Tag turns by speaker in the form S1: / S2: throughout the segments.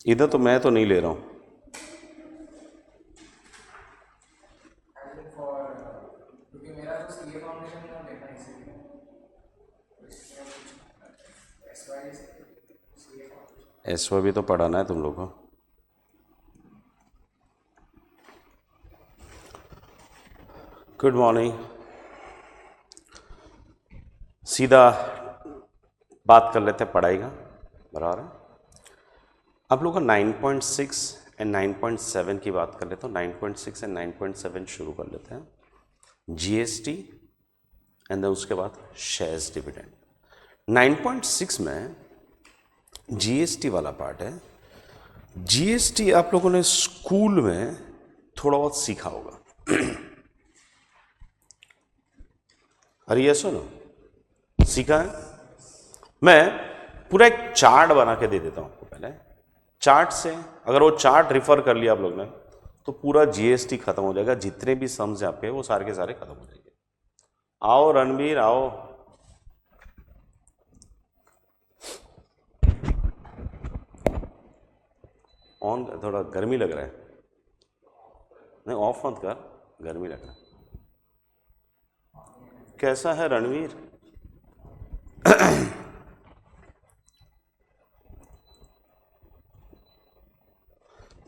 S1: इधर तो मैं तो नहीं ले रहा हूँ। एस भी तो पढ़ाना है तुम लोग को। Good morning. सीधा बात कर लेते हैं पढ़ाई का। बराबर है। आप लोग का 9.6 एंड 9.7 की बात कर लेते हैं। 9.6 एंड 9.7 शुरू कर लेते हैं। जीएसटी एंड देन उसके बाद शेयर्स डिविडेंड। 9.6 में जीएसटी वाला पार्ट है। जीएसटी आप लोगों ने स्कूल में थोड़ा बहुत सीखा होगा। अरे ये सुनो, सीखा है। मैं पूरा एक चार्ट बना के दे देता हूं आपको। पहले चार्ट से अगर वो चार्ट रिफर कर लिया आप लोग ने तो पूरा जीएसटी खत्म हो जाएगा। जितने भी सम्स यहाँ पे वो सारे के सारे खत्म हो जाएंगे। आओ रणबीर आओ। ऑन, थोड़ा गर्मी लग रहा है। नहीं ऑफ मत कर, गर्मी लग रहा है। कैसा है रणवीर?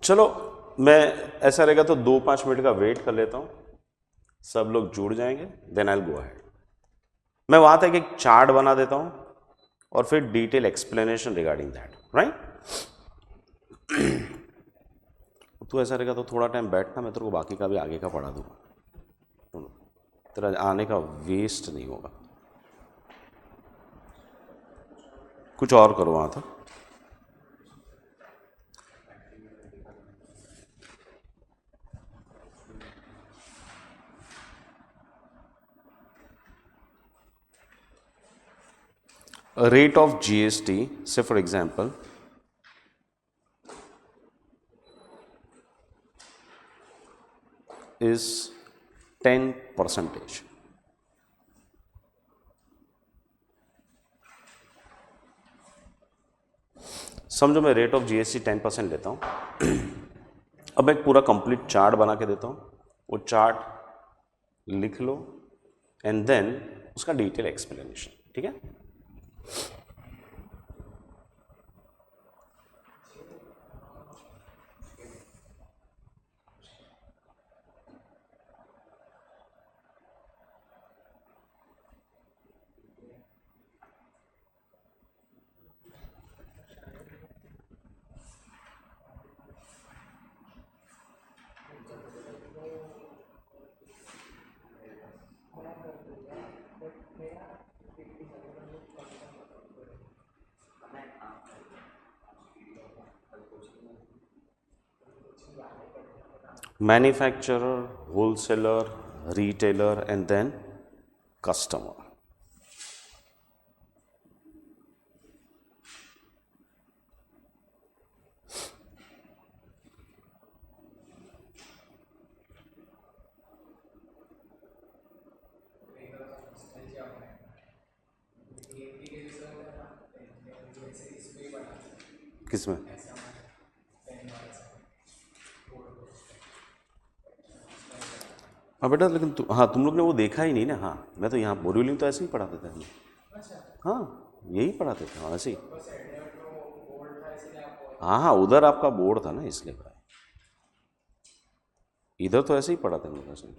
S1: चलो, मैं ऐसा रहेगा तो 2-5 मिनट का वेट कर लेता हूं। सब लोग जुड़ जाएंगे, then I will go ahead. मैं वहां तक एक चार्ट बना देता हूं और फिर detail explanation regarding that, right. तू ऐसा रहेगा तो थोड़ा टाइम बैठना, मैं तेरे को बाकी का भी आगे का पढ़ा दूंगा। तेरा आने का वेस्ट नहीं होगा। कुछ और करो वहां तक। Rate of GST, say for example, is 10%. समझो मैं रेट ऑफ जीएसटी 10% लेता हूं। अब मैं पूरा कंप्लीट चार्ट बना के देता हूं। वो चार्ट लिख लो एंड देन उसका डिटेल एक्सप्लेनेशन, ठीक है। Manufacturer, wholesaler, retailer and then customer. किसमें? हाँ बेटा, लेकिन हाँ तुम लोग ने वो देखा ही नहीं ना। हाँ मैं तो यहाँ बोरिवली तो ऐसे ही पढ़ाते थे हम। हाँ यही पढ़ाते थे, हाँ ऐसे ही। हाँ हाँ, उधर आपका बोर्ड था ना इसलिए पढ़ा। इधर तो ऐसे ही पढ़ाते हम लोग ऐसे ही।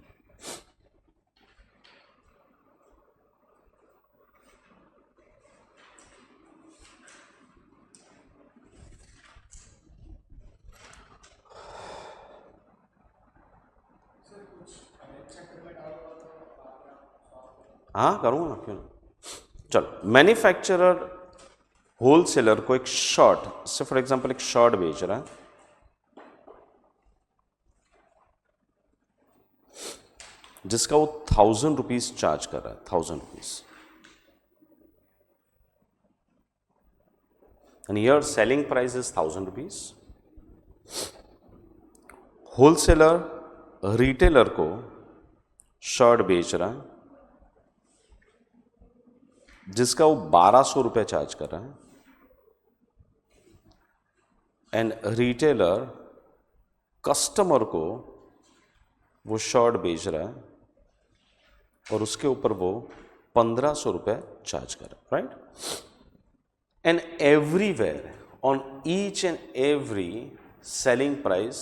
S1: हाँ करूँगा ना, क्यों ना। चलो, मैन्युफैक्चरर होलसेलर को एक शर्ट से फॉर एग्जांपल एक शर्ट बेच रहा है, जिसका वो 1000 रुपीज चार्ज कर रहा है। 1000 rupees and your selling price is 1000 rupees. Wholesaler retailer को शर्ट बेच रहा है जिसका वो 1200 रुपये चार्ज कर रहा है एंड रिटेलर कस्टमर को वो शर्ट बेच रहा है और उसके ऊपर वो 1500 रुपये चार्ज कर रहा है, right. And everywhere on each and every selling price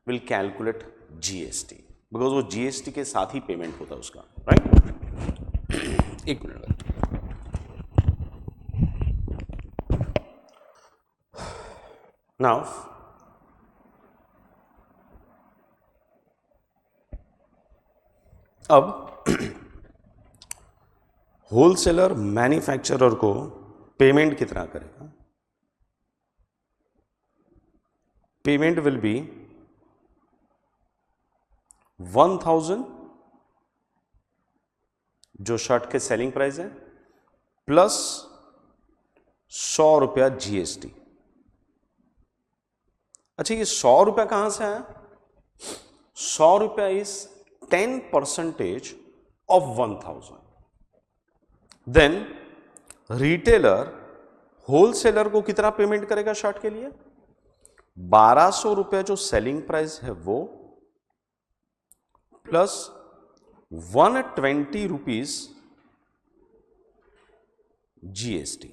S1: will calculate GST, because वो जीएसटी के साथ ही पेमेंट होता है उसका, राइट। एक मिनट, नाउ अब होलसेलर मैन्युफैक्चरर को पेमेंट कितना करेगा? पेमेंट विल बी 1000 जो शर्ट के सेलिंग प्राइस है प्लस 100 रुपया जीएसटी। अच्छा, ये 100 रुपया कहां से आया? 100 रुपया is 10% of 1000. Then retailer wholesaler को कितना पेमेंट करेगा शर्ट के लिए? 1200 रुपया जो सेलिंग प्राइस है वो plus 120 rupees GST.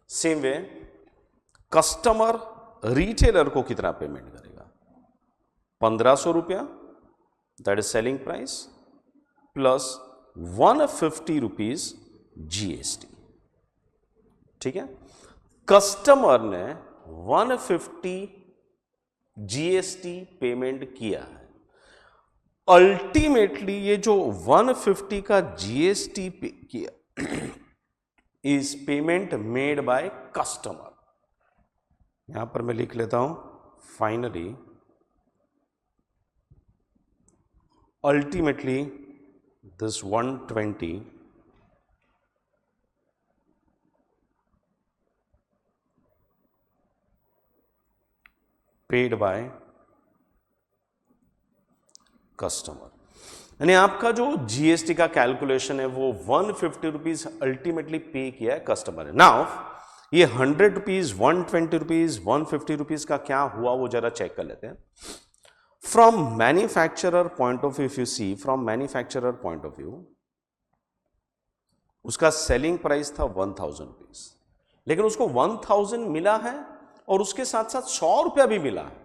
S1: Same way customer retailer को कितना पेमेंट करेगा? 1500 रुपया, that is selling price, plus 150 rupees GST. ठीक है, कस्टमर ने 150 जीएसटी पेमेंट किया है। अल्टीमेटली ये जो 150 का जीएसटी पे किया is payment made by customer. यहां पर मैं लिख लेता हूं, finally ultimately this 120 paid by customer, यानी आपका जो जीएसटी का कैलकुलेशन है वो 150 रुपीज अल्टीमेटली पे किया है कस्टमर ने। नाउ ये 100 रुपीज, 120 रुपीज, 150 रुपीज का क्या हुआ वो जरा चेक कर लेते हैं। From manufacturer point of view, if you see, from manufacturer point of view, उसका सेलिंग प्राइस था 1000 रुपीज, लेकिन उसको 1000 मिला है और उसके साथ साथ 100 रुपया भी मिला है।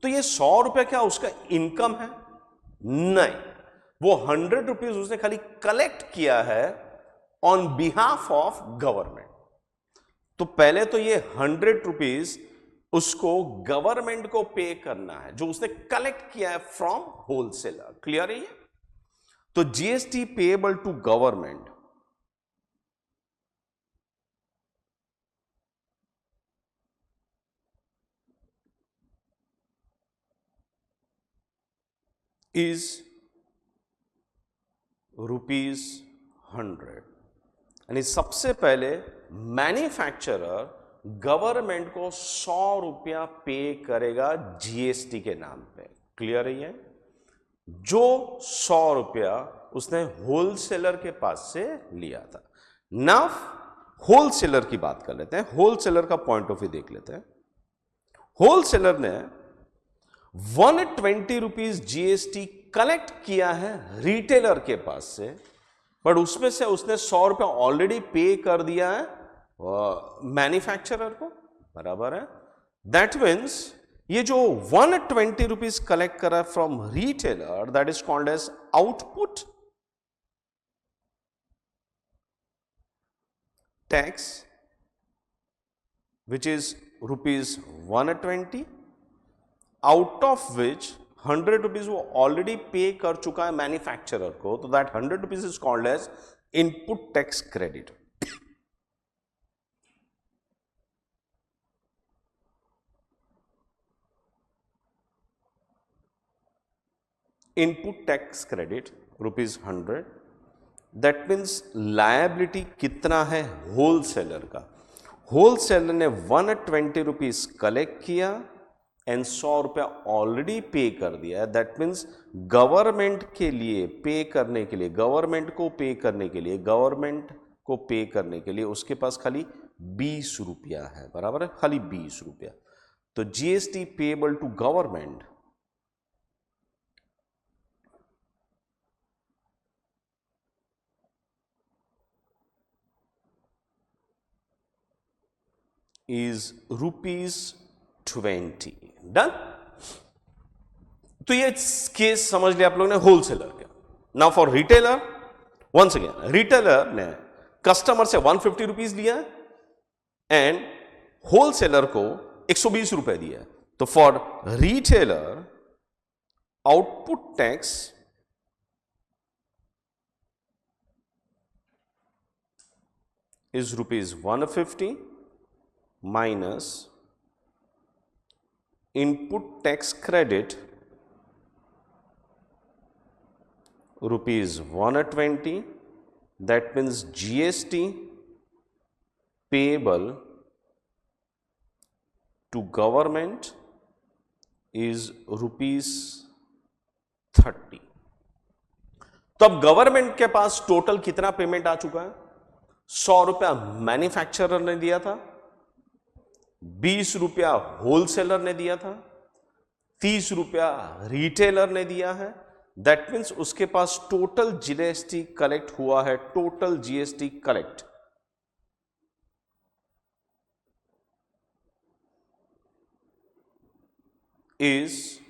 S1: तो ये 100 रुपया क्या उसका इनकम है? नहीं, वो 100 रुपीज उसने खाली कलेक्ट किया है ऑन बिहाफ ऑफ गवर्नमेंट। तो पहले तो ये 100 रुपीज उसको गवर्नमेंट को पे करना है जो उसने कलेक्ट किया है फ्रॉम होलसेलर। क्लियर है ये? तो GST payable to government is ₹100, यानी सबसे पहले मैन्युफैक्चरर गवर्नमेंट को 100 रुपया पे करेगा जीएसटी के नाम पे। क्लियर है ये? जो 100 रुपया उसने होलसेलर के पास से लिया था। नाउ होलसेलर की बात कर लेते हैं, होलसेलर का पॉइंट ऑफ व्यू देख लेते हैं। होलसेलर ने 120 रुपीज जीएसटी कलेक्ट किया है रिटेलर के पास से, बट उसमें से उसने 100 रुपया ऑलरेडी पे कर दिया है मैन्युफैक्चरर को, बराबर है। दैट मीन्स ये जो 120 रुपीज कलेक्ट करा from retailer, that is called as output tax, which is ₹120, out of which 100 rupees वो ऑलरेडी पे कर चुका है मैन्युफैक्चरर को। तो that 100 rupees is called as input tax credit. Input tax credit ₹100। That means liability कितना है wholesaler का? Wholesaler ने 120 रुपीज कलेक्ट किया एंड 100 रुपया ऑलरेडी पे कर दिया है। दैट मीन्स गवर्नमेंट के लिए पे करने के लिए, गवर्नमेंट को पे करने के लिए उसके पास खाली ₹20 है, बराबर है, खाली ₹20। तो GST payable to government is ₹20। Done. तो ये केस समझ लिया आप लोगों ने होलसेलर का। Now for retailer, once again retailer ने कस्टमर से ₹150 लिया एंड होलसेलर को ₹120 दिया। तो for retailer output tax is ₹150 minus input tax credit ₹120. That means GST payable to government is ₹30। तो अब गवर्नमेंट के पास टोटल कितना पेमेंट आ चुका है? ₹100 मैन्युफैक्चरर ने दिया था, ₹20 होलसेलर ने दिया था, ₹30 रिटेलर ने दिया है। दैट मीन्स उसके पास टोटल जीएसटी कलेक्ट हुआ है, total GST collect is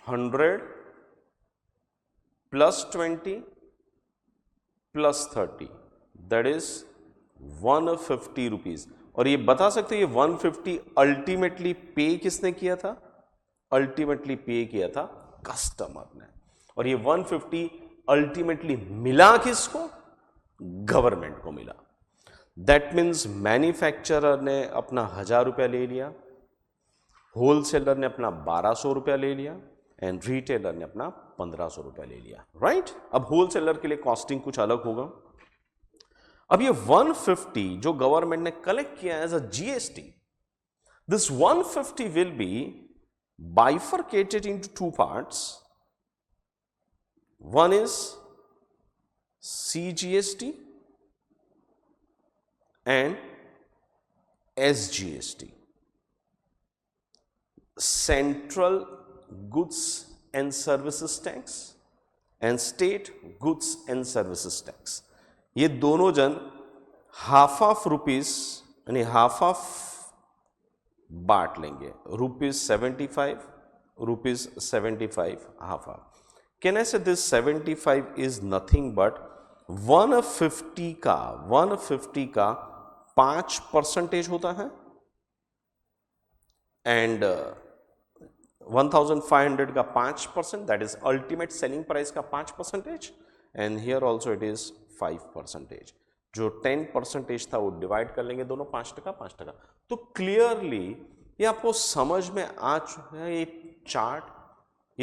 S1: 100 plus 20 plus 30, that is ₹150। और ये बता सकते हैं ये 150 अल्टीमेटली पे किसने किया था? अल्टीमेटली पे किया था कस्टमर ने। और ये 150 अल्टीमेटली मिला किसको? गवर्नमेंट को मिला। दैट मीन्स मैन्युफैक्चरर ने अपना ₹1000 ले लिया, होलसेलर ने अपना ₹1200 ले लिया एंड रिटेलर ने अपना ₹1500 ले लिया। राइट? अब होलसेलर के लिए कॉस्टिंग कुछ अलग होगा। अब ये 150 जो गवर्नमेंट ने कलेक्ट किया as a GST, this 150 will be bifurcated into two parts. One is CGST and SGST, Central Goods and Services Tax and State Goods and Services Tax। ये दोनों जन हाफ रुपीस यानी हाफ बांट लेंगे, ₹75 half. Can I से this 75 is nothing but 150 का 5% होता है एंड 1500 का 5%, that is ultimate selling price का 5%, and here also it is 5%। जो 10% था वो डिवाइड कर लेंगे दोनों, 5%। तो क्लियरली ये आपको समझ में आ चुका है। ये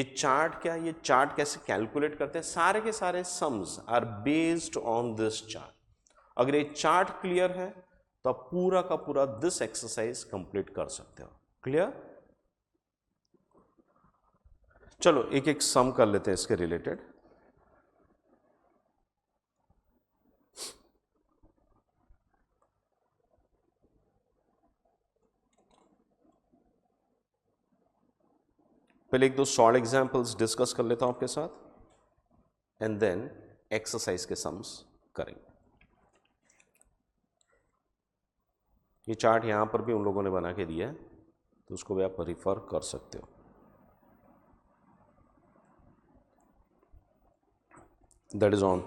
S1: चार्ट क्या है? ये चार्ट कैसे कैलकुलेट करते हैं? सारे के सारे sums are based on this chart. अगर ये चार्ट क्लियर है तो आप पूरा का पूरा दिस एक्सरसाइज कंप्लीट कर सकते हो। क्लियर? चलो एक एक सम कर लेते हैं इसके रिलेटेड। पहले एक दो शॉर्ट एग्जांपल्स डिस्कस कर लेता हूं आपके साथ एंड देन एक्सरसाइज के सम्स करेंगे। ये चार्ट यहां पर भी उन लोगों ने बना के दिया है तो उसको भी आप रिफर कर सकते हो। That is on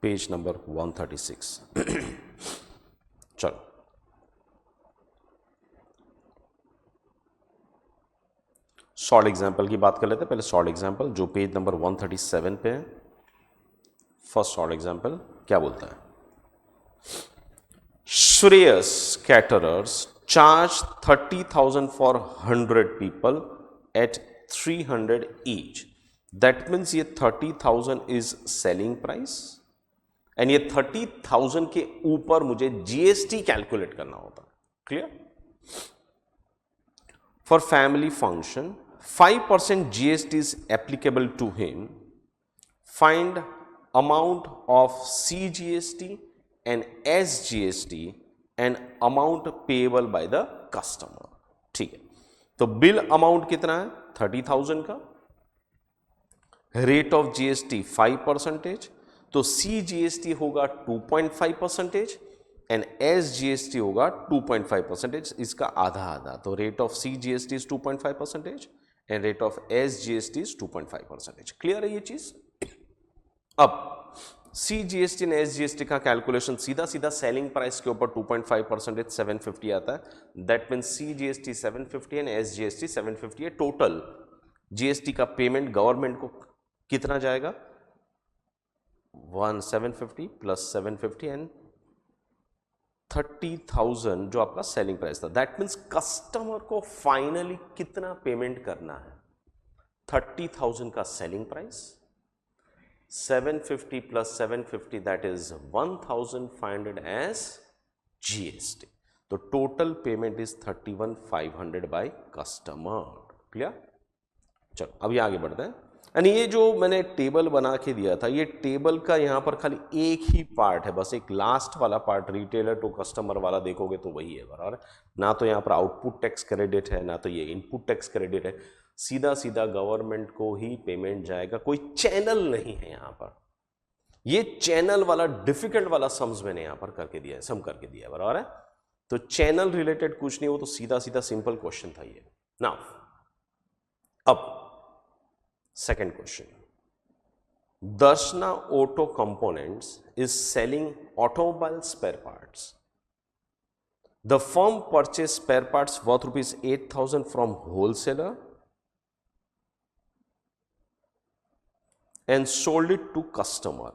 S1: page number 136। चलो शॉर्ट एग्जाम्पल की बात कर लेते हैं। पहले शॉर्ट एग्जाम्पल जो पेज नंबर 137 पे है। फर्स्ट शॉर्ट एग्जाम्पल क्या बोलता है? Shreyas caterers charge 30,000 for 100 people at 300 each. That means ये 30,000 इज सेलिंग प्राइस एंड ये 30,000 के ऊपर मुझे जीएसटी कैलकुलेट करना होता। Clear? For family function 5% GST is applicable to him. Find amount of CGST and SGST
S2: and amount payable by the customer. ठीक है, तो बिल अमाउंट कितना है 30,000 का, रेट ऑफ जीएसटी 5%, तो CGST होगा 2.5% एंड SGST होगा 2.5%, इसका आधा आधा, तो rate of CGST is 2.5% and rate of SGST is 2.5%। Clear है ये चीज? अब CGST एंड SGST का कैलकुलेशन सीधा सीधा सेलिंग प्राइस के ऊपर 2.5% 750 आता है, that means CGST 750 and SGST 750 है। टोटल GST का पेमेंट गवर्नमेंट को कितना जाएगा 750 प्लस 750 एंड 30,000 जो आपका सेलिंग प्राइस था। दैट मीन्स कस्टमर को फाइनली कितना पेमेंट करना है 30,000 का selling price, 750 plus 750 that is 1,500 as GST, तो total payment is 31,500 by customer. Clear? चलो अभी आगे बढ़ते हैं। यानी ये जो मैंने टेबल बना के दिया था, ये टेबल का यहाँ पर खाली एक ही पार्ट है, बस एक लास्ट वाला पार्ट रिटेलर टू कस्टमर वाला देखोगे तो वही है बराबर। ना तो यहाँ पर आउटपुट टैक्स क्रेडिट है, ना तो ये इनपुट टैक्स क्रेडिट है, सीधा सीधा गवर्नमेंट को ही पेमेंट जाएगा, कोई चैनल नहीं है यहाँ पर। ये चैनल वाला डिफिकल्ट वाला सम्स मैंने यहाँ पर करके दिया है, सम करके दिया है बराबर है। तो चैनल रिलेटेड कुछ नहीं, वो तो सीधा सीधा सिंपल क्वेश्चन था ये। नाउ अब second question, Darshna Auto Components is selling automobile spare parts. The firm purchased spare parts worth rupees 8,000 from wholesaler and sold it to customer.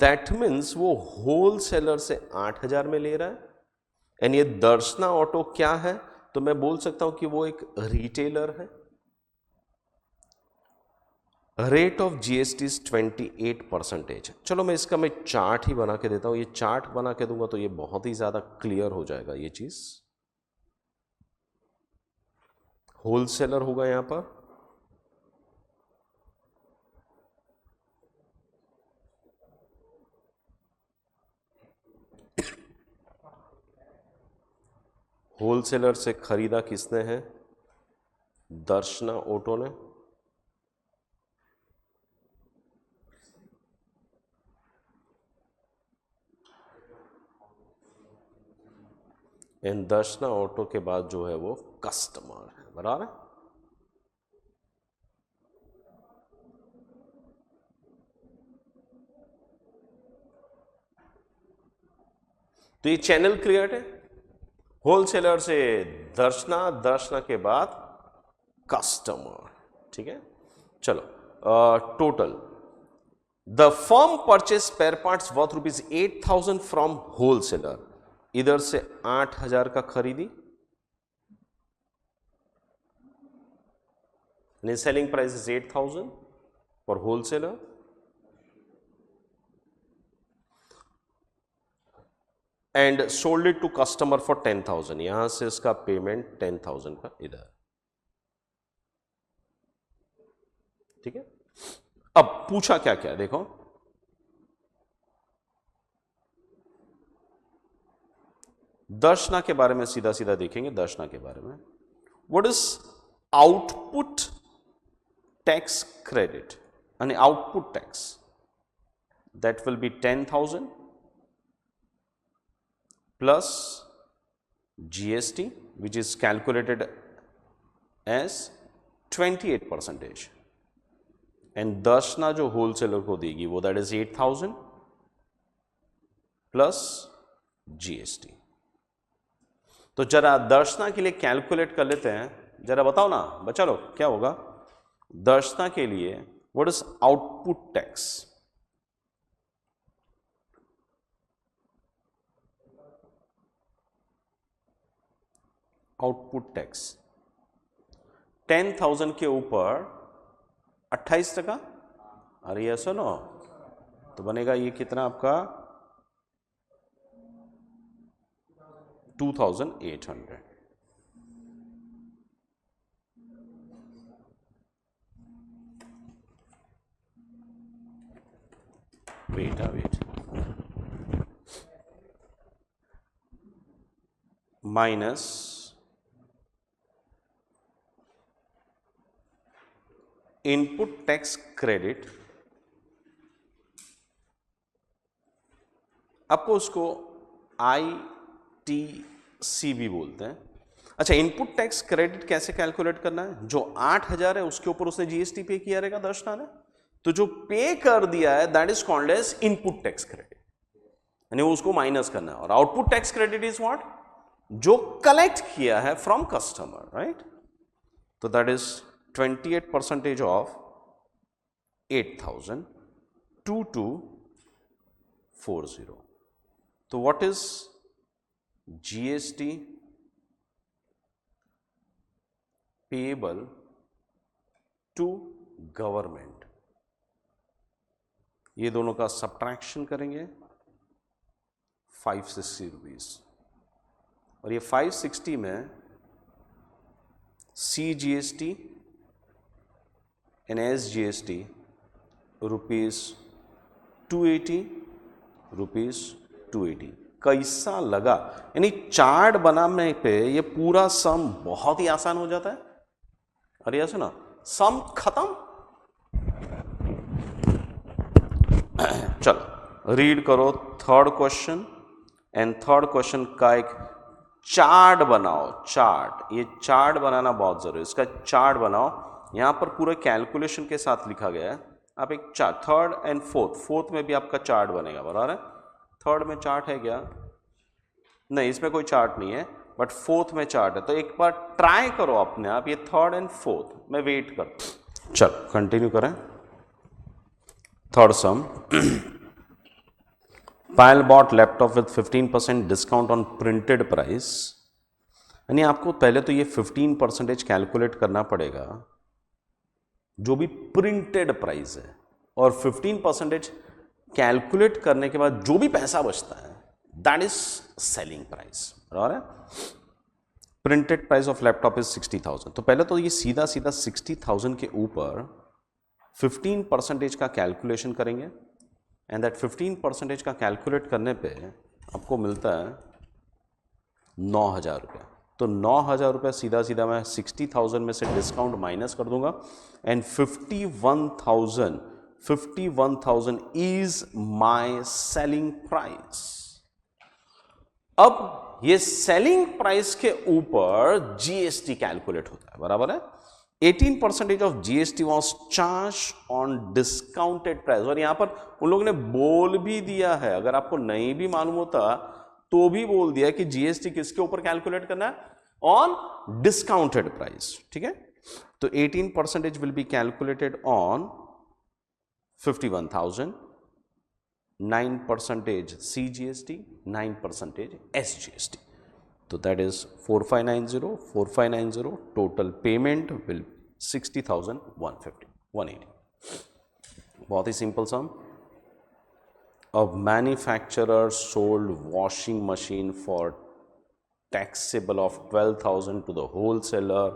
S2: That means वो wholesaler से 8,000 में ले रहा है एंड ये दर्शना ऑटो क्या है, तो मैं बोल सकता हूं कि वो एक रिटेलर है। Rate of GST is 28%। चलो मैं इसका चार्ट ही बना के देता हूं, ये चार्ट बना के दूंगा तो ये बहुत ही ज्यादा क्लियर हो जाएगा ये चीज। होलसेलर होगा यहां पर, होलसेलर से खरीदा किसने है, दर्शना ऑटो ने। एंड दर्शना ऑटो के बाद जो है वो कस्टमर है बराबर। तो ये चैनल क्लियर है, होलसेलर से दर्शना, दर्शना के बाद कस्टमर। ठीक है, चलो total the firm purchase spare parts worth rupees 8,000 from wholesaler, इधर से 8,000 का खरीदी, selling price is 8,000 for wholesaler, and sold it to customer for 10,000, यहां से इसका पेमेंट 10,000 का इधर। ठीक है, अब पूछा क्या क्या देखो, दर्शना के बारे में सीधा सीधा देखेंगे। दर्शना के बारे में what is output tax credit, यानी output tax that will be 10,000 plus GST which is calculated as 28%, and Darshana जो होलसेलर को देगी वो दैट इज 8,000 प्लस GST। तो जरा दर्शना के लिए कैलकुलेट कर लेते हैं, जरा बताओ ना बच्चा लोग क्या होगा दर्शना के लिए, what is output tax, output tax 10,000 के ऊपर 28%। अरे ये सुनो, तो बनेगा ये कितना आपका 2,800। Wait.
S1: Minus input tax credit, आपको उसको ITC भी बोलते हैं। अच्छा, इनपुट टैक्स क्रेडिट कैसे कैलकुलेट करना है? जो 8,000 है उसके ऊपर उसने जीएसटी पे किया रहेगा 10,000 है, तो जो पे कर दिया है that is called as input tax credit, यानी उसको माइनस करना है। और output tax credit is what? जो कलेक्ट किया है फ्रॉम कस्टमर, राइट? तो दैट इज 28% ऑफ 8,000 2240। तो what is GST payable to government? ये दोनों का सब्ट्रैक्शन करेंगे 560 रुपीज, और ये 560 में CGST and SGST rupees 280 rupees 280। कैसा लगा? यानी चार्ट बनाने पे ये पूरा सम बहुत ही आसान हो जाता है। अरे ऐसे ना, सम खत्म। चलो रीड करो third question, and third question का एक चार्ट बनाओ। चार्ट, ये चार्ट बनाना बहुत जरूरी है, इसका चार्ट बनाओ। यहां पर पूरे कैलकुलेशन के साथ लिखा गया है। आप एक चार्ट, थर्ड एंड फोर्थ में भी आपका चार्ट बनेगा, बराबर है? थर्ड में चार्ट है क्या? नहीं, इसमें कोई चार्ट नहीं है, बट फोर्थ में चार्ट है। तो एक बार ट्राई करो अपने आप, ये थर्ड एंड फोर्थ मैं वेट कर। चलो कंटिन्यू करें। Third sum, Payal bought laptop with 15% discount on printed price. यानी आपको पहले तो ये 15% कैलकुलेट करना पड़ेगा जो भी प्रिंटेड प्राइस है, और 15% कैलकुलेट करने के बाद जो भी पैसा बचता है दैट इज सेलिंग प्राइस, बराबर है? Printed price of laptop is 60,000। तो पहले तो ये सीधा सीधा 60,000 के ऊपर 15% का कैलकुलेशन करेंगे, एंड दैट 15% का कैलकुलेट करने पे आपको मिलता है 9,000 रुपया। तो 9,000 रुपया सीधा सीधा मैं 60,000 में से डिस्काउंट माइनस कर दूंगा, and 51,000 is my selling price. अब ये सेलिंग प्राइस के ऊपर जीएसटी कैलकुलेट होता है, बराबर है? 18% of GST was charge on discounted price. और यहां पर उन लोगों ने बोल भी दिया है, अगर आपको नहीं भी मालूम होता तो भी बोल दिया कि जीएसटी किसके ऊपर कैलकुलेट करना है? ऑन डिस्काउंटेड प्राइस, ठीक है? तो 18% will be calculated on 51,000, 9% CGST, 9% SGST. So that is 4590, total payment will 60,150, 180. बहुत ही simple sum. A manufacturer sold washing machine for taxable of 12,000 to the wholesaler.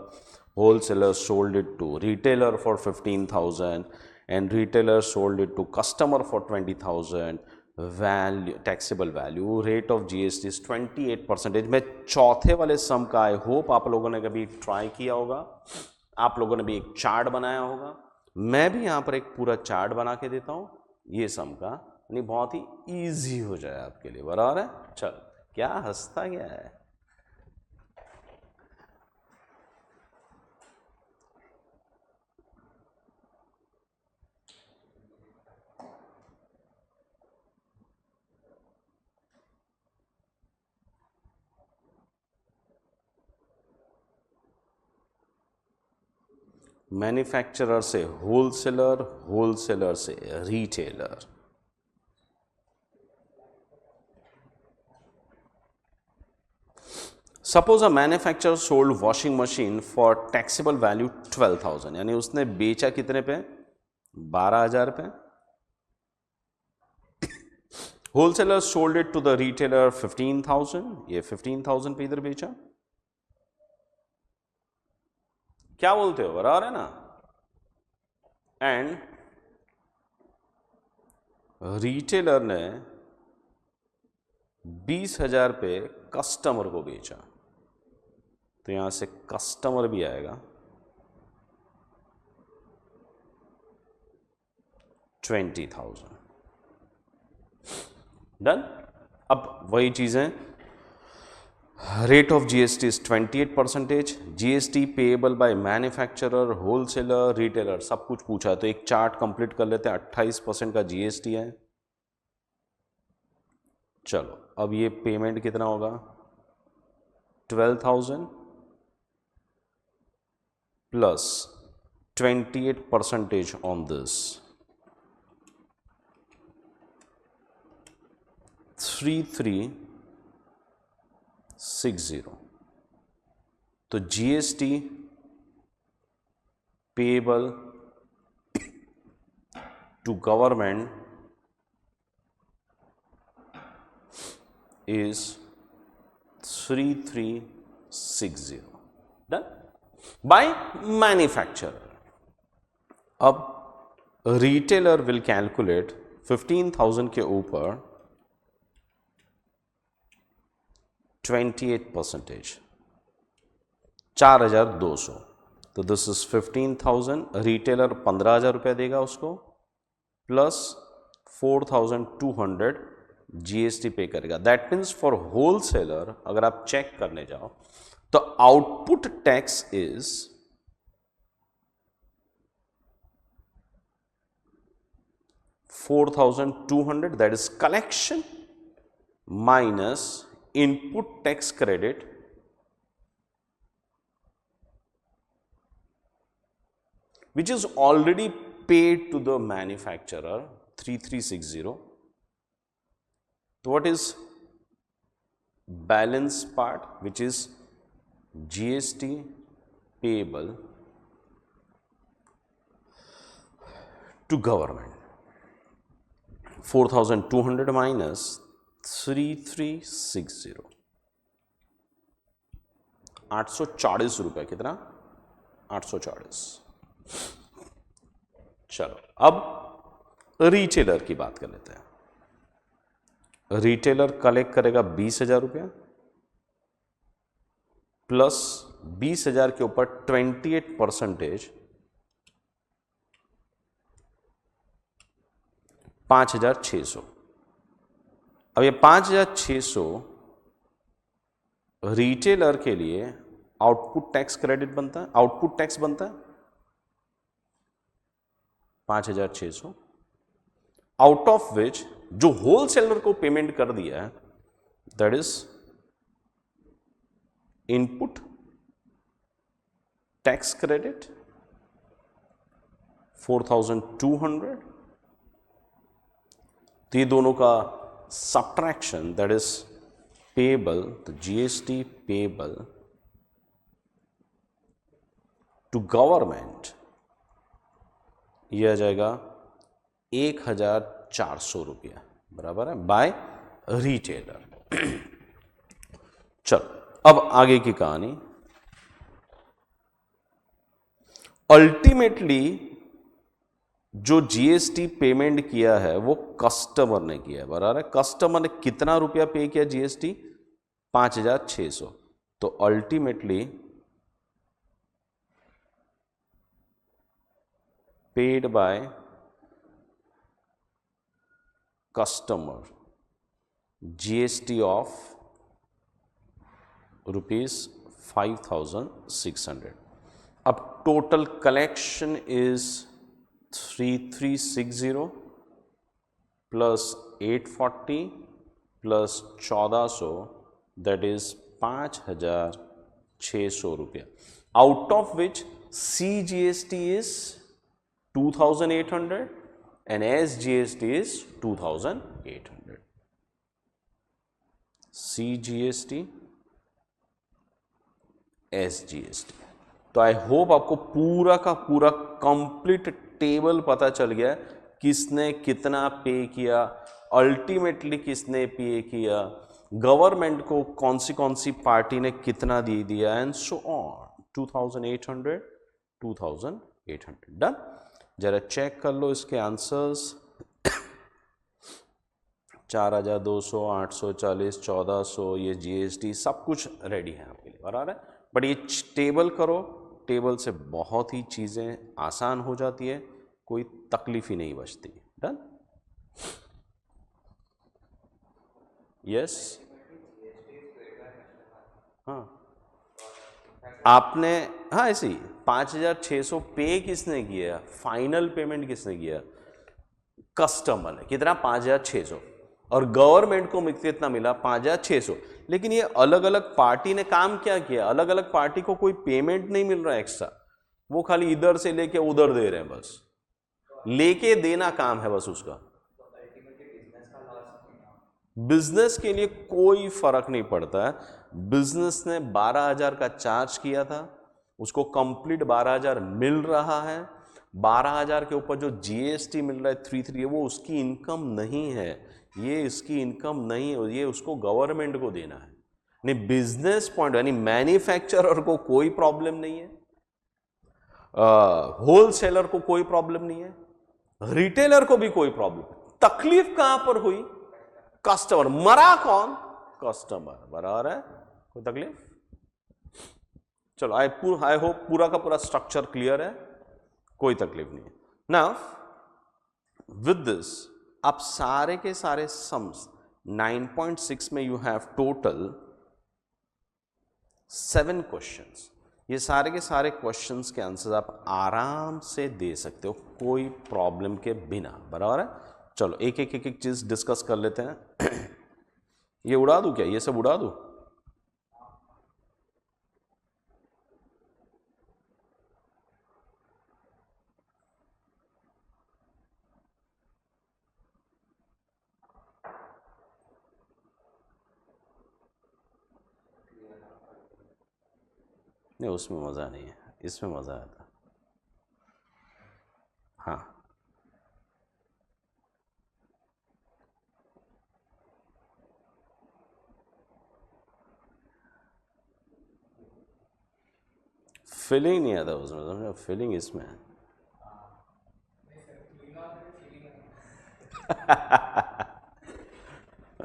S1: Wholesaler sold it to retailer for 15,000, and retailer sold it to customer for 20,000. Value, taxable value, rate of GST is 28%। मैं चौथे वाले सम का I hope आप लोगों ने कभी try किया होगा, आप लोगों ने भी एक चार्ट बनाया होगा। मैं भी यहां पर एक पूरा चार्ट बना के देता हूं ये सम का, यानी बहुत ही इजी हो जाए आपके लिए, बराबर है? चल, क्या हंसता क्या है? मैन्युफैक्चरर से होलसेलर, होलसेलर से retailer. Suppose a manufacturer sold washing machine for taxable value 12,000, यानी उसने बेचा कितने पे? 12,000 पे। Wholesaler sold it to the retailer 15,000, ये 15,000 पे इधर बेचा। क्या बोलते हो, बराबर है ना? एंड रिटेलर ने 20,000 पे कस्टमर को बेचा। तो यहां से कस्टमर भी आएगा 20,000। डन। अब वही चीजें, rate of GST is 28%, GST payable by manufacturer, wholesaler, retailer, सब कुछ पूछा है। तो एक चार्ट कंप्लीट कर लेते हैं। 28% का जीएसटी है। चलो अब ये पेमेंट कितना होगा, 12,000 प्लस 28% ऑन दिस, 3360। तो GST payable to government is 3360 done by manufacturer. अब retailer will calculate 15,000 के ऊपर 28%, 4,200। तो दिस इज 15,000, रिटेलर 15,000 रुपया देगा उसको, प्लस 4,200 जीएसटी पे करेगा। दैट मीन्स फॉर होलसेलर अगर आप चेक करने जाओ तो output tax is 4,200, that is collection minus input tax credit which is already paid to the manufacturer, 3360. So what is balance part, which is GST payable to government, 4,200 minus 3360, 840 रुपए। कितना, 840। चलो अब retailer की बात कर लेते हैं। रिटेलर कलेक्ट करेगा 20,000 रुपया, प्लस 20,000 के ऊपर 28%, 5,600। अब ये 5,600 रिटेलर के लिए आउटपुट टैक्स क्रेडिट बनता है, आउटपुट टैक्स बनता है 5,600, आउट ऑफ विच जो होलसेलर को पेमेंट कर दिया है that is input tax credit 4,200। तो ये दोनों का सब्ट्रैक्शन दैट इज पेएबल, तो जीएसटी पेएबल टू गवर्नमेंट ये आ जाएगा 1,400 रुपया, बराबर है, बाय रिटेलर। चलो अब आगे की कहानी। अल्टीमेटली जो जीएसटी पेमेंट किया है वो कस्टमर ने किया है, बराबर है। कस्टमर ने कितना रुपया पे किया जीएसटी, 5,600। तो ultimately paid by customer GST of ₹5,600। अब total collection is 3,360 plus 840 plus 1,400, that is 5,600 रुपया, out of which CGST is 2,800 and SGST is 2,800. CGST, SGST। तो आई होप आपको पूरा का पूरा कंप्लीट टेबल पता चल गया किसने कितना पे किया, अल्टीमेटली किसने पे किया, गवर्नमेंट को कौन सी पार्टी ने कितना दे दिया, एंड सो ऑन। 2,800, 2,800 डन। जरा चेक कर लो इसके आंसर्स। 4,200, 840, 1,400, ये जीएसटी सब कुछ रेडी है आपके लिए, बराबर है।
S2: बट ये टेबल करो, टेबल से बहुत ही चीजें आसान हो जाती है, कोई तकलीफ ही नहीं बचती। डन? यस। हाँ आपने, हाँ ऐसे ही 5,600 पे किसने किया, फाइनल पेमेंट किसने किया, कस्टमर ने। कितना, 5,600, और गवर्नमेंट को कितना मिला, 5,600। लेकिन ये अलग अलग पार्टी ने काम क्या किया, अलग अलग पार्टी को कोई पेमेंट नहीं मिल रहा है एक्स्ट्रा, वो खाली इधर से लेके उधर दे रहे हैं, बस लेके देना काम है बस उसका। बिजनेस के लिए कोई फर्क नहीं पड़ता है। बिजनेस ने 12,000 का चार्ज किया था, उसको कंप्लीट 12,000 मिल रहा है, 12,000 के ऊपर जो जीएसटी मिल रहा है 3,3, वो उसकी इनकम नहीं है, ये इसकी इनकम नहीं है, ये उसको गवर्नमेंट को देना है। नहीं, बिजनेस पॉइंट यानी मैन्युफैक्चरर को कोई प्रॉब्लम नहीं है, होलसेलर को कोई प्रॉब्लम नहीं है, रिटेलर को भी कोई प्रॉब्लम। तकलीफ कहां पर हुई, कस्टमर। मरा कौन, कस्टमर। बराबर है, कोई तकलीफ। चलो आई होप पूरा का पूरा स्ट्रक्चर क्लियर है, कोई तकलीफ नहीं है। नाउ विद दिस आप सारे के सारे सम्स 9.6 में यू हैव टोटल 7 क्वेश्चंस। ये सारे के सारे क्वेश्चंस के आंसर आप आराम से दे सकते हो, कोई प्रॉब्लम के बिना। बराबर है। चलो एक एक एक एक चीज डिस्कस कर लेते हैं। ये उड़ा दूं क्या, ये सब उड़ा दूं? नहीं, उसमें मजा नहीं है, इसमें मजा आता। हाँ फीलिंग नहीं आता उसमें, समझो, फीलिंग इसमें है।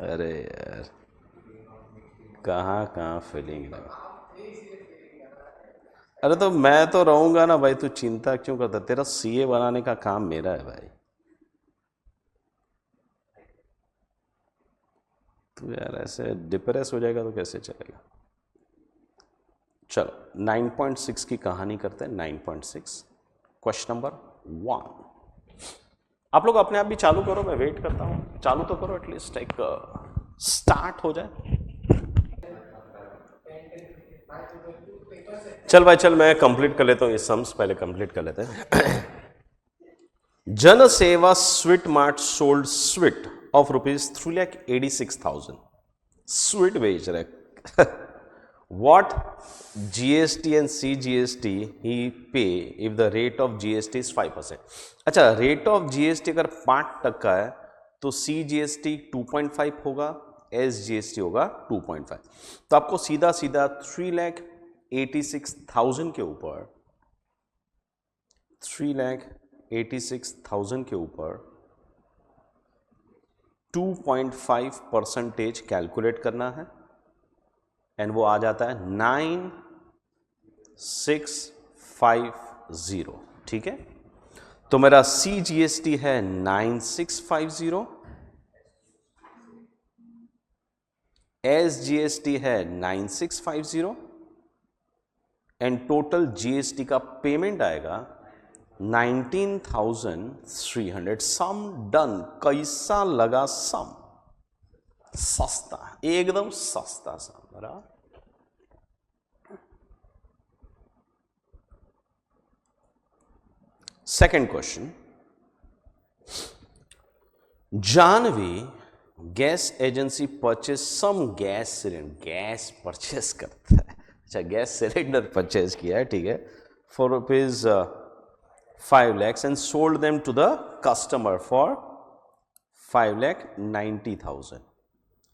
S2: अरे यार, कहाँ कहाँ फीलिंग लगा। अरे तो मैं तो रहूंगा ना भाई, तू चिंता क्यों करता, तेरा सीए बनाने का काम मेरा है भाई। तू यार ऐसे डिप्रेस हो जाएगा तो कैसे चलेगा। चलो 9.6 की कहानी करते हैं। 9.6 क्वेश्चन नंबर 1। आप लोग अपने आप भी चालू करो, मैं वेट करता हूं, चालू तो करो एटलीस्ट, एक स्टार्ट हो जाए। चल भाई चल, मैं कंप्लीट कर लेता हूँ ये सम्स, पहले कंप्लीट कर लेते हैं। जन सेवा sweet mart sold sweet of ₹3,86,000। Sweet बेच रहे। What GST and CGST he pay if the rate of GST is 5%? अच्छा, रेट ऑफ GST अगर 5% है तो CGST 2.5 होगा, SGST होगा 2.5। तो आपको सीधा सीधा 3,86,000 के ऊपर 3,86,000 के ऊपर 2.5% कैलकुलेट करना है, एंड वो आ जाता है 9,650। ठीक है, तो मेरा CGST है 9,650, SGST है 9,650, एंड टोटल GST का पेमेंट आएगा 19,300। Sum done. कैसा लगा सम? सस्ता, एकदम सस्ता सम। बराबर। Second question, Janvi gas agency purchase sum gas cylinder. Gas purchase करता है, अच्छा गैस सिलेंडर परचेज किया है, ठीक है, for ₹5 lakhs and sold them to the customer for 5,90,000।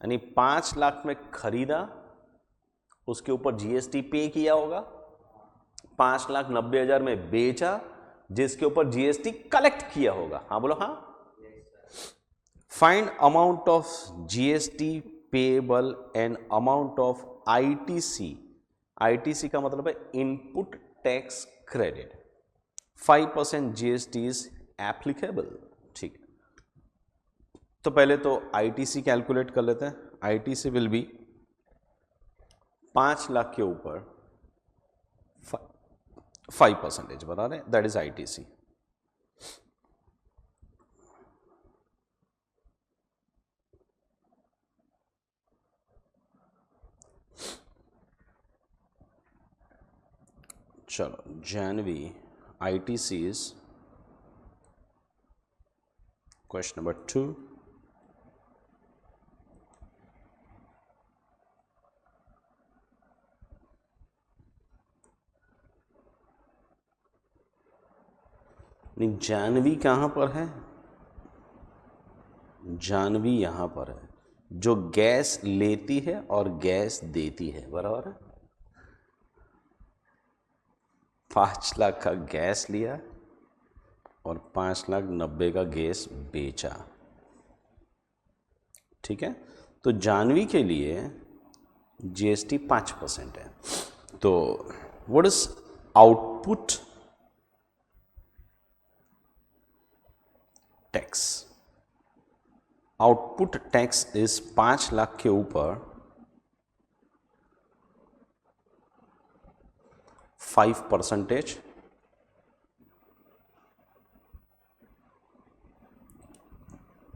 S2: यानी 5 लाख में खरीदा, उसके ऊपर GST पे किया होगा, 5,90,000 में बेचा, जिसके ऊपर GST कलेक्ट किया होगा। हाँ बोलो हाँ। Find amount of GST payable and amount of ITC। ITC का मतलब है input tax credit, 5% GST is applicable. ठीक है, तो पहले तो आईटीसी कैलकुलेट कर लेते हैं। आईटीसी विल बी 5 लाख के ऊपर 5% बता रहे, दैट इज आईटीसी। चलो, Janvi ITC is question number 2। नहीं, जानवी कहां पर है? जानवी यहां पर है, जो गैस लेती है और गैस देती है, बराबर है। 5 लाख का गैस लिया और 5,90,000 का गैस बेचा। ठीक है, तो जानवी के लिए जीएसटी 5% है। तो what is output tax? Output tax is 5 lakh के ऊपर 5%,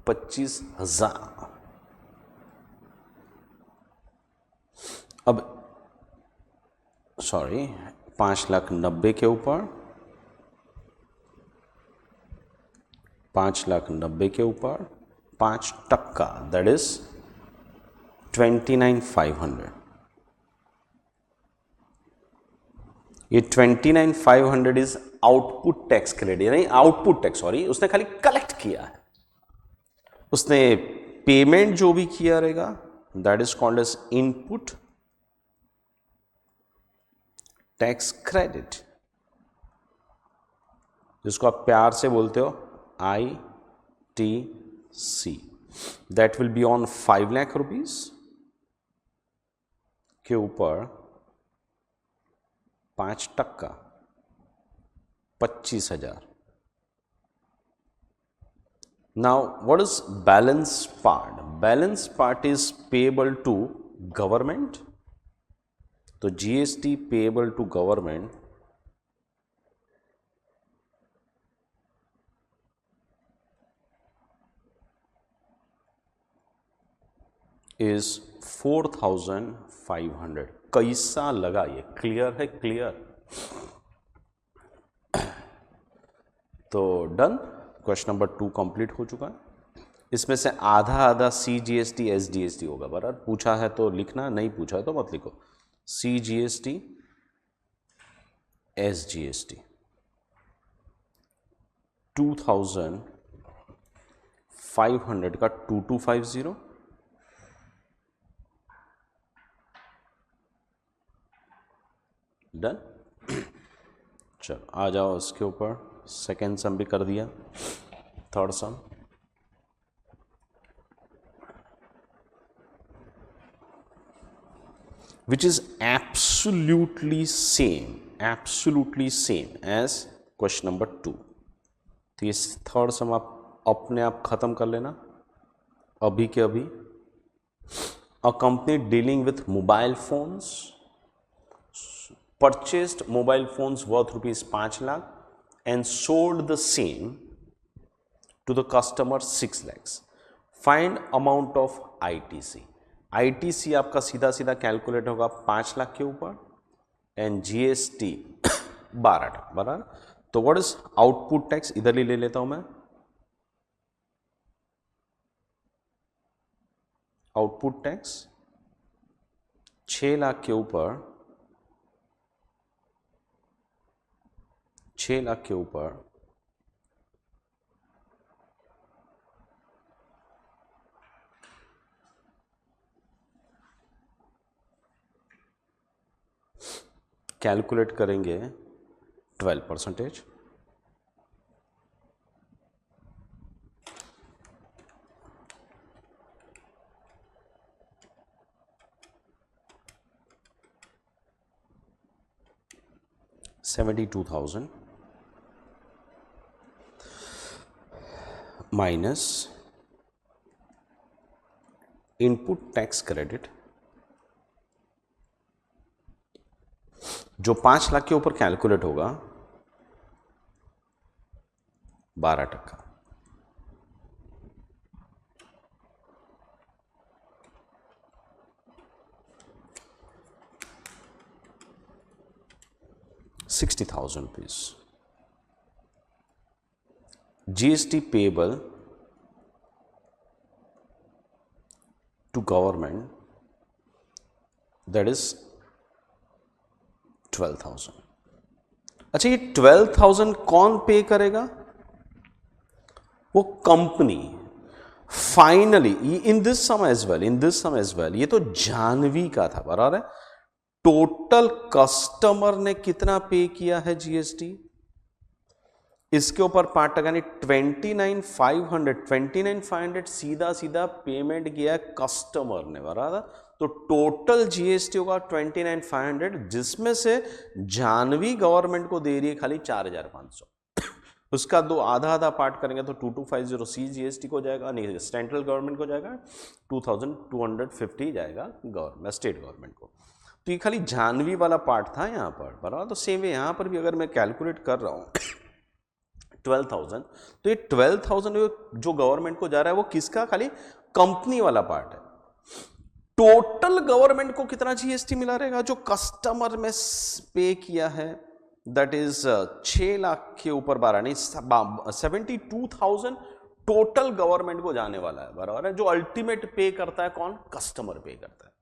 S2: 25,000। अब सॉरी, 5,90,000 के ऊपर 5,90,000 के ऊपर 5%, दैट इज 29,500। ये 29,500 इज आउटपुट टैक्स क्रेडिट, नहीं आउटपुट टैक्स, सॉरी, उसने खाली कलेक्ट किया है। उसने पेमेंट जो भी किया रहेगा that is called as input tax credit, जिसको आप प्यार से बोलते हो ITC। That will be on 5 lakh rupees के ऊपर 5%, 25,000। Now, what is balance part? Balance part is payable to government. तो GST payable to government is 4,500। कैसा लगा ये? क्लियर है? क्लियर? तो डन, क्वेश्चन नंबर 2 कंप्लीट हो चुका है। इसमें से आधा आधा CGST SGST होगा, बराबर। पूछा है तो लिखना, नहीं पूछा है तो मत लिखो। CGST SGST 2,500 का 2250। डन। चलो आ जाओ इसके ऊपर। सेकेंड सम भी कर दिया, third some. which is absolutely same as question number 2। तो ये थर्ड सम आप अपने आप खत्म कर लेना अभी के अभी। A company dealing with mobile phones purchased mobile phones worth ₹5 lakh and sold the same to the customer 6 lakhs. Find amount of ITC। ITC आपका सीधा सीधा कैलकुलेट होगा 5 लाख के ऊपर एंड GST 12, बराबर। तो व्हाट इज आउटपुट टैक्स? इधर ही ले लेता हूं मैं। आउटपुट टैक्स 6 लाख के ऊपर 6 लाख के ऊपर 12%।
S1: 72,000 माइनस इनपुट टैक्स क्रेडिट जो 5 लाख के ऊपर कैलकुलेट होगा 12%। ₹60,000 GST payable to government, that is 12,000। अच्छा, ये 12,000 कौन पे करेगा? वो कंपनी। Finally in this sum as well, ये तो जानवी का था, बराबर है। टोटल कस्टमर ने कितना पे किया है जीएसटी, इसके ऊपर 5% यानी 29,500 सीधा सीधा पेमेंट किया है कस्टमर ने, बराबर। तो टोटल जीएसटी होगा 29,500, जिसमें से जानवी गवर्नमेंट को दे रही है खाली 4,500। उसका दो आधा पार्ट करेंगे तो 2250 सी जीएसटी को जाएगा, नहीं सेंट्रल गवर्नमेंट को जाएगा, 2,250 जाएगा गवर्नमेंट स्टेट गवर्नमेंट को। तो ये खाली जानवी वाला पार्ट था यहाँ पर, बराबर। तो सेम है यहाँ पर भी, अगर मैं कैलकुलेट कर रहा हूँ 12,000, तो ये 12,000 जो गवर्नमेंट को जा रहा है वो किसका? खाली कंपनी वाला पार्ट है। टोटल गवर्नमेंट को कितना जीएसटी मिला रहेगा? जो कस्टमर में पे किया है, दैट इज 6 लाख के ऊपर 12 नहीं 72,000 टोटल गवर्नमेंट को जाने वाला है, बराबर है। जो अल्टीमेट पे करता है कौन? कस्टमर पे करता है।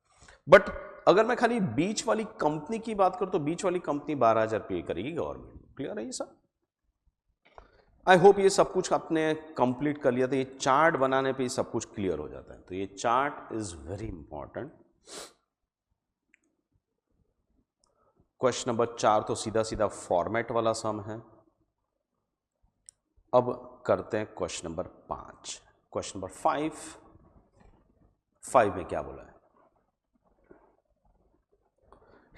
S1: बट अगर मैं खाली बीच वाली कंपनी की बात करूं तो बीच वाली कंपनी 12,000 पे करेगी गवर्नमेंट। क्लियर है ये सब? आई होप ये सब कुछ आपने कंप्लीट कर लिया। तो ये चार्ट बनाने पे ये सब कुछ क्लियर हो जाता है। तो ये chart is very important. Question number 4 तो सीधा सीधा फॉर्मेट वाला सम है। अब करते हैं क्वेश्चन नंबर 5। क्वेश्चन नंबर 5 में क्या बोला है?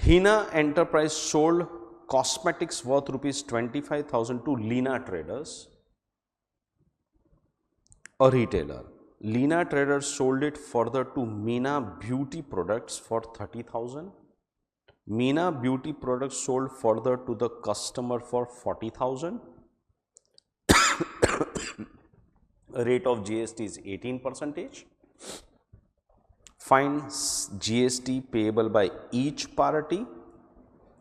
S1: हीना enterprise sold cosmetics worth ₹25,000 to Lina Traders, a retailer. Lina Traders sold it further to Meena Beauty Products for 30,000. Meena Beauty Products sold further to the customer for 40,000. Rate of GST is 18%. Find GST payable by each party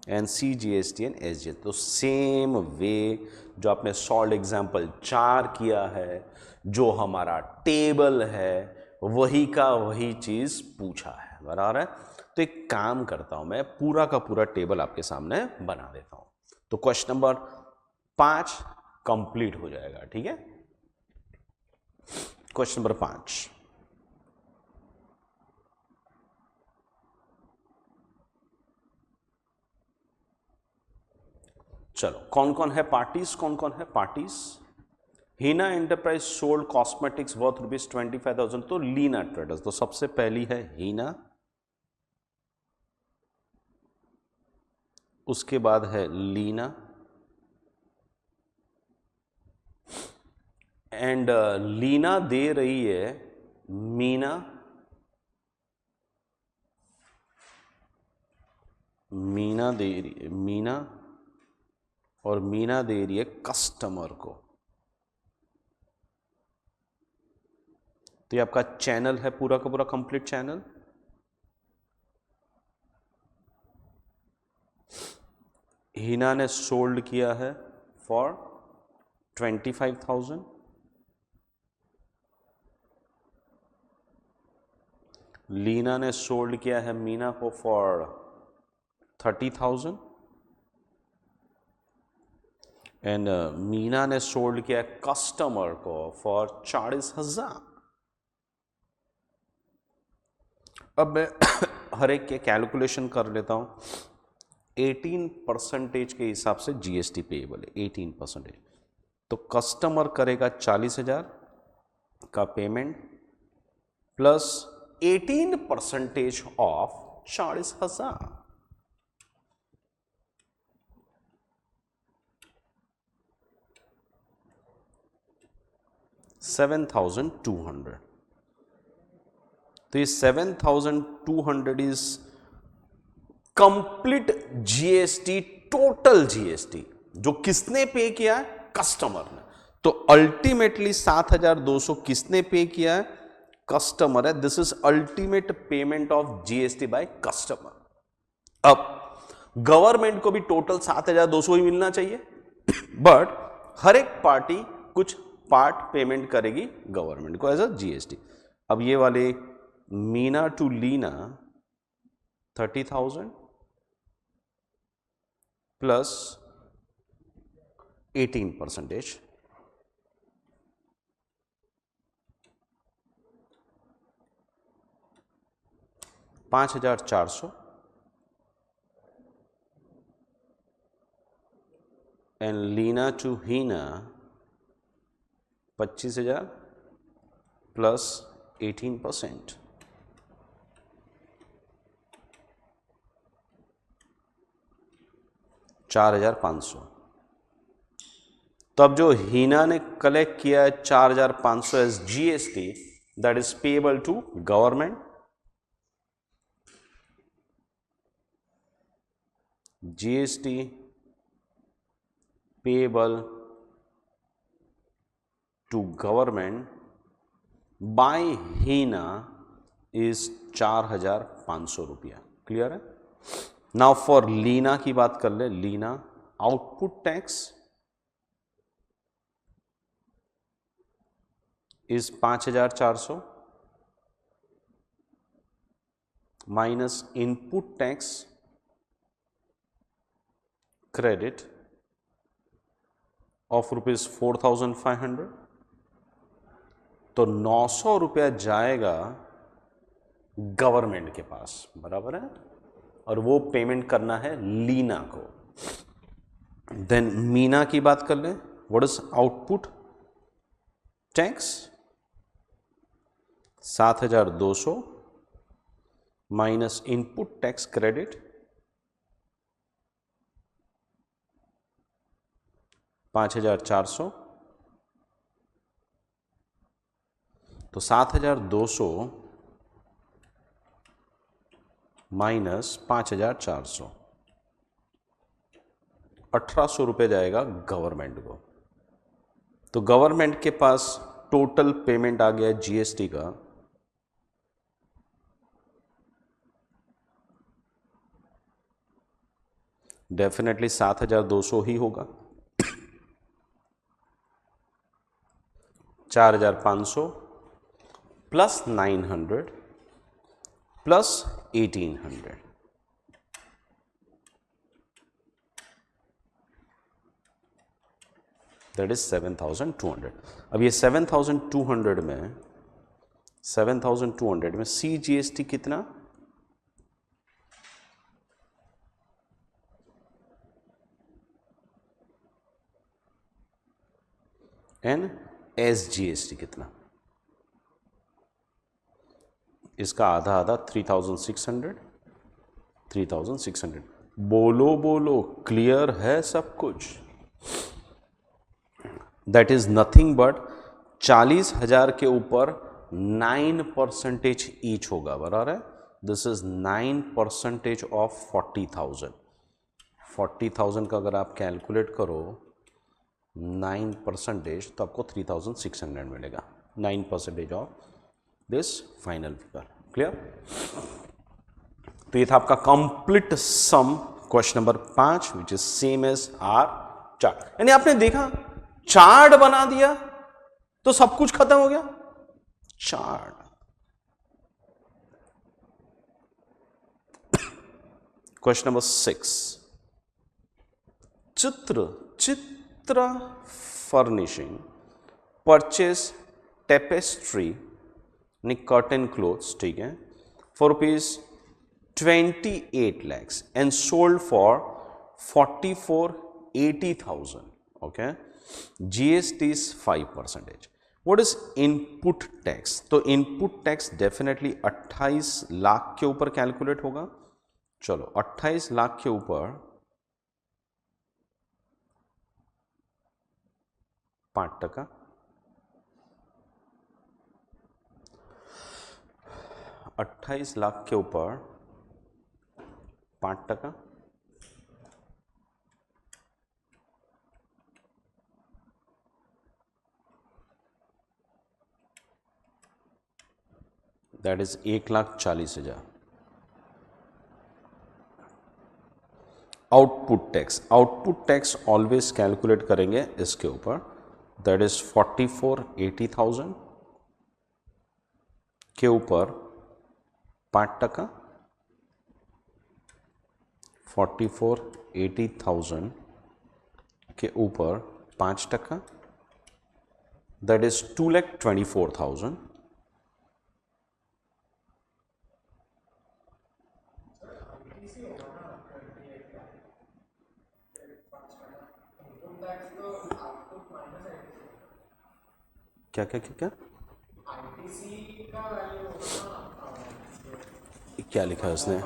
S1: and C GST and S G. तो same वे जो आपने solve example 4 किया है, जो हमारा table है वही का वही चीज पूछा है, बराबर है। तो एक काम करता हूं, मैं पूरा का पूरा टेबल आपके सामने बना देता हूं। तो क्वेश्चन नंबर 5 कंप्लीट हो जाएगा, ठीक है। क्वेश्चन नंबर 5, चलो कौन कौन है पार्टीज? हीना एंटरप्राइज सोल्ड कॉस्मेटिक्स वर्थ ₹25,000 तो लीना ट्रेडर्स। तो सबसे पहली है हीना, उसके बाद है लीना, एंड लीना दे रही है मीना, और मीना दे रही है कस्टमर को। तो ये आपका चैनल है, पूरा का पूरा कंप्लीट चैनल। हीना ने सोल्ड किया है फॉर 25,000, लीना ने सोल्ड किया है मीना को फॉर 30,000, एंड मीना ने सोल्ड किया कस्टमर को फॉर 40,000। अब मैं हर एक के कैलकुलेशन कर लेता हूं। 18% के हिसाब से जीएसटी पेएबल है 18%। तो कस्टमर करेगा 40,000 का पेमेंट प्लस 18% ऑफ 40,000।
S2: 7,200। तो ये 7,200 is complete GST, total GST जो किसने पे किया है? कस्टमर ने। तो अल्टीमेटली 7,200 किसने पे किया है? कस्टमर है। This is ultimate payment of GST by customer. अब गवर्नमेंट को भी टोटल 7,200 ही मिलना चाहिए, बट हर एक पार्टी कुछ पार्ट पेमेंट करेगी गवर्नमेंट को एज अ जीएसटी। अब ये वाले Meena to Leena 30,000 plus 18%, 5,400 and Leena to Heena 25,000 plus 18%, 4,500। तो अब जो हीना ने कलेक्ट किया है 4,500 as GST, that is payable to government. GST payable to government by Heena is 4,500 रुपया। क्लियर है? नाउ फॉर लीना की बात कर ले। Leena output tax is 5,400 minus input tax credit of rupees 4,500। तो 900 रुपया जाएगा गवर्नमेंट के पास, बराबर है, और वो पेमेंट करना है लीना को। देन मीना की बात कर ले। What is output tax? 7,200 minus input tax credit 5,400। तो 7,200 माइनस 5,400, 1,800 रुपये जाएगा गवर्नमेंट को। तो गवर्नमेंट के पास टोटल पेमेंट आ गया जीएसटी का डेफिनेटली 7,200 ही होगा। 4,500 प्लस 900 प्लस 1,800, दैट इज 7,200। अब ये 7,200 में सीजीएसटी कितना? एंड एसजीएसटी कितना? इसका आधा आधा 3,600, 3,600। बोलो बोलो, क्लियर है सब कुछ? दैट इज नथिंग बट 40,000 के ऊपर 9% ईच होगा, बराबर है। This is 9% of 40,000। 40,000 का अगर आप कैलकुलेट करो 9%, तो आपको 3,600 मिलेगा। 9% of this final figure. Clear? तो ये था आपका complete sum, question number 5, which is same as our chart. यानी आपने देखा चार्ट बना दिया तो सब कुछ खत्म हो गया। चार्ट। क्वेश्चन नंबर 6, चित्र furnishing purchase tapestry curtain clothes, ठीक है, for rupees 28 lakhs and sold for 44,80,000। Okay, GST is 5%। What is input tax? तो इनपुट टैक्स डेफिनेटली 28 लाख के ऊपर कैलकुलेट होगा। चलो 28 लाख के ऊपर 5%,
S1: 28 लाख के ऊपर 5%, that is 1,40,000। Output tax always calculate करेंगे इसके ऊपर, दैट इज 44,80,000 के ऊपर 5%, 44,80,000 के ऊपर 5%, दैट इज 2,24,000। क्या क्या क्या क्या क्या लिखा है उसने? अरे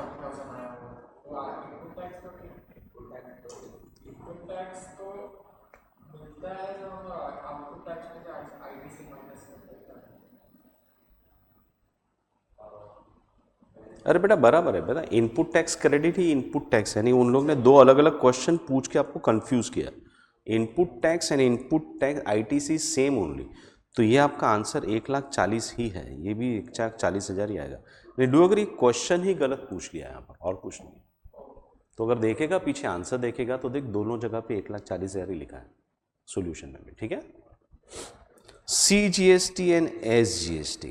S1: बेटा बराबर है बेटा, इनपुट टैक्स क्रेडिट ही इनपुट टैक्स है। नहीं, उन लोग ने दो अलग अलग क्वेश्चन पूछ के आपको कंफ्यूज किया। Input tax and input tax ITC same only, तो ये आपका आंसर 1,40,000 ही है, ये भी 1,40,000 ही आएगा। नहीं, डू अग्री, क्वेश्चन ही गलत पूछ लिया यहाँ पर, और कुछ नहीं। तो अगर देखेगा पीछे आंसर देखेगा तो देख दोनों जगह पे 1,40,000 ही लिखा है सॉल्यूशन में भी, ठीक है। CGST एंड SGST,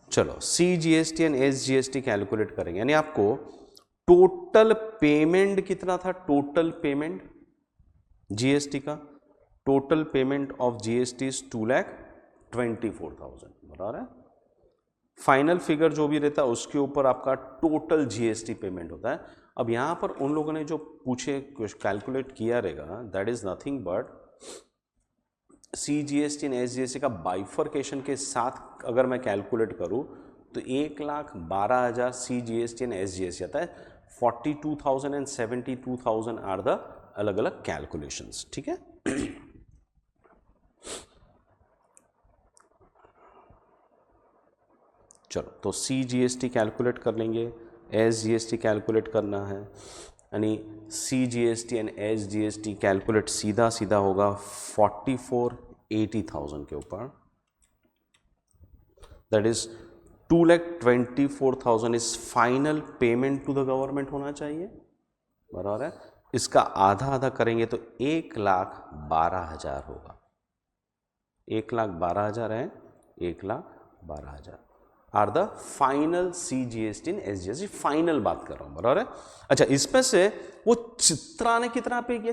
S1: चलो CGST एंड SGST कैलकुलेट करेंगे, यानी आपको टोटल पेमेंट कितना था, टोटल पेमेंट GST का, total payment of GST is 2,24,000, बराबर है। फाइनल फिगर जो भी रहता है उसके ऊपर आपका टोटल GST पेमेंट होता है। अब यहां पर उन लोगों ने जो पूछे कैलकुलेट किया रहेगा, that is nothing but CGST and SGST का बाइफर्केशन के साथ अगर मैं कैलकुलेट करूं तो 1,12,000 CGST एंड SGST आता है, 42,000 एंड 72,000 आर द अलग अलग कैलकुलेशंस, ठीक है। चलो तो CGST कैलकुलेट कर लेंगे, SGST कैलकुलेट करना है, यानी CGST एंड SGST कैलकुलेट सीधा सीधा होगा 44,80,000 के ऊपर, that is 2,24,000 is final payment to the government होना चाहिए, बराबर है। इसका आधा आधा करेंगे तो 1,12,000 होगा, 1,12,000 है, 1,12,000 are the final CGST and SGST, final बात कर रहा हूं, बराबर है। अच्छा, इसमें से वो चित्रा ने कितना पे किया,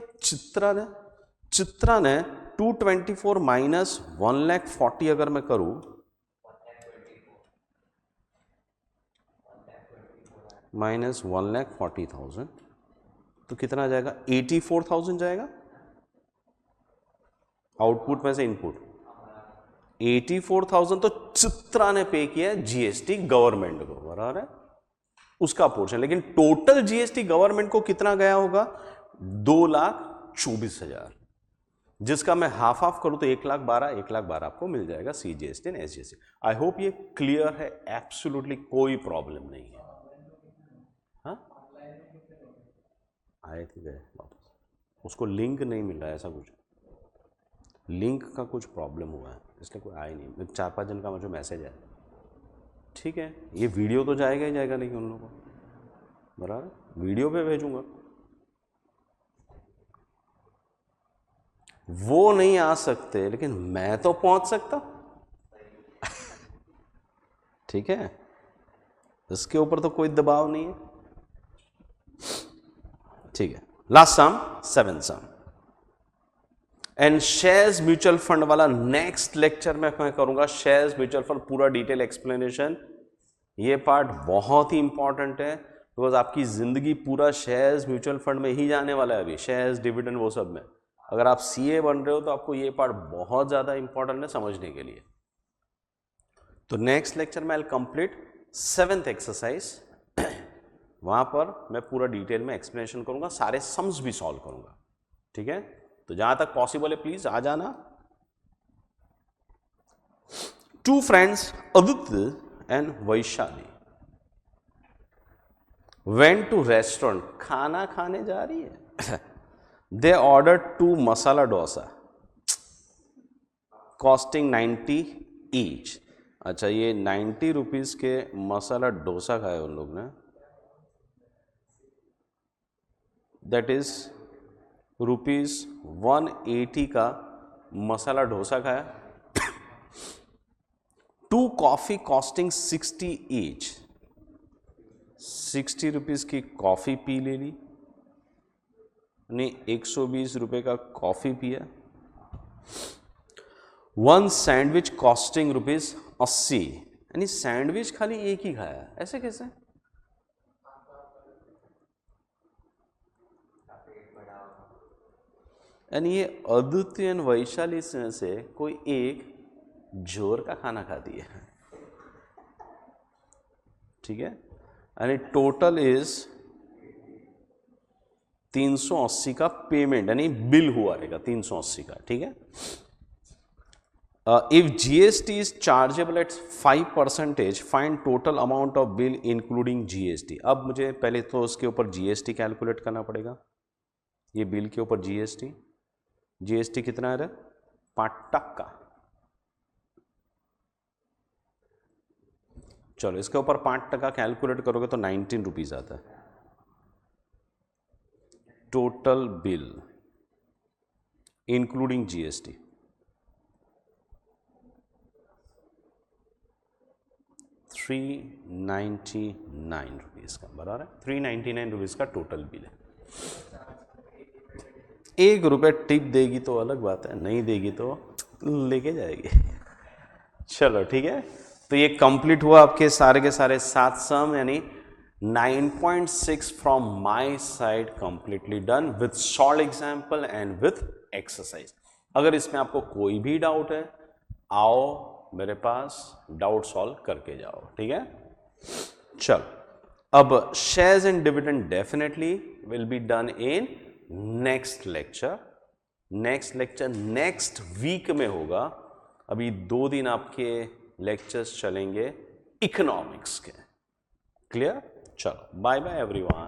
S1: चित्रा ने 224 माइनस 1,40,000 अगर मैं करूं, माइनस 1,40,000 तो कितना जाएगा, 84,000 जाएगा। आउटपुट में से इनपुट 84,000 तो चित्रा ने पे किया GST गवर्नमेंट को, बराबर है, उसका पोर्शन। लेकिन टोटल GST गवर्नमेंट को कितना गया होगा, 2,24,000, जिसका मैं हाफ हाफ करूं तो 1,12,000 आपको मिल जाएगा CGST and SGST। I hope ये क्लियर है, एब्सोल्युटली कोई प्रॉब्लम नहीं है। हाँ, आए थे गए वापस, उसको लिंक नहीं मिल रहा है, ऐसा कुछ लिंक का कुछ प्रॉब्लम हुआ है, इसलिए कोई आया नहीं। 4-5 जन का मुझे मैसेज है, ठीक है। ये वीडियो तो जाएगा ही जाएगा, लेकिन उन लोगों को बराबर वीडियो पे भेजूंगा, वो नहीं आ सकते लेकिन मैं तो पहुंच सकता, ठीक है। इसके ऊपर तो कोई दबाव नहीं है, ठीक है। Last sum 7 sum and shares mutual fund वाला नेक्स्ट लेक्चर में मैं करूंगा। शेयर्स म्यूचुअल फंड पूरा डिटेल एक्सप्लेनेशन, ये पार्ट बहुत ही इंपॉर्टेंट है, बिकॉज आपकी जिंदगी पूरा शेयर्स म्यूचुअल फंड में ही जाने वाला है अभी, शेयर्स डिविडेंड वो सब में। अगर आप CA बन रहे हो तो आपको ये पार्ट बहुत ज्यादा इंपॉर्टेंट है समझने के लिए। तो नेक्स्ट लेक्चर में I will complete 7th exercise, वहां पर मैं पूरा डिटेल में एक्सप्लेनेशन करूंगा, सारे सम्स भी सॉल्व करूंगा, ठीक है। तो जहां तक पॉसिबल है प्लीज आ जाना। 2 friends Aditya and Vaishali
S2: went to restaurant, खाना खाने जा रही है। They order 2 masala dosa costing 90 each. अच्छा, ये 90 रुपीज के मसाला डोसा खाए उन लोग ने, दैट इज ₹180 का मसाला डोसा खाया। 2 कॉफी कॉस्टिंग 60 ईच, 60 रुपीज की कॉफी पी ले ली, यानी 120 रुपए का कॉफी पिया। 1 सैंडविच कॉस्टिंग ₹80, यानी सैंडविच खाली एक ही खाया, ऐसे कैसे? यानी ये अद्वितीय और वैशाली में से कोई एक जोर का खाना खा दिया, ठीक है। यानी टोटल इज 380 का पेमेंट, यानी बिल हुआ रहेगा 380 का, ठीक है। If GST is chargeable at 5%, find total amount of bill including GST. अब मुझे पहले तो उसके ऊपर जीएसटी कैलकुलेट करना पड़ेगा, ये बिल के ऊपर जीएसटी कितना है? 5%। चलो इसके ऊपर 5% कैलकुलेट करोगे तो 19 रुपीज आता है। Total bill including GST 399 rupees का, बराबर है। 399 रुपीज का टोटल बिल है। 1 रुपये टिप देगी तो अलग बात है, नहीं देगी तो लेके जाएगी। चलो ठीक है, तो ये कंप्लीट हुआ आपके सारे के सारे 7 सम, यानी 9.6 from my side completely done with short example and with exercise. अगर इसमें आपको कोई भी डाउट है, आओ मेरे पास, डाउट सॉल्व करके जाओ, ठीक है। चलो, अब shares and dividend definitely will be done in next lecture. Next week में होगा। अभी 2 दिन आपके लेक्चर्स चलेंगे इकोनॉमिक्स के। क्लियर? चलो, बाय बाय एवरीवन।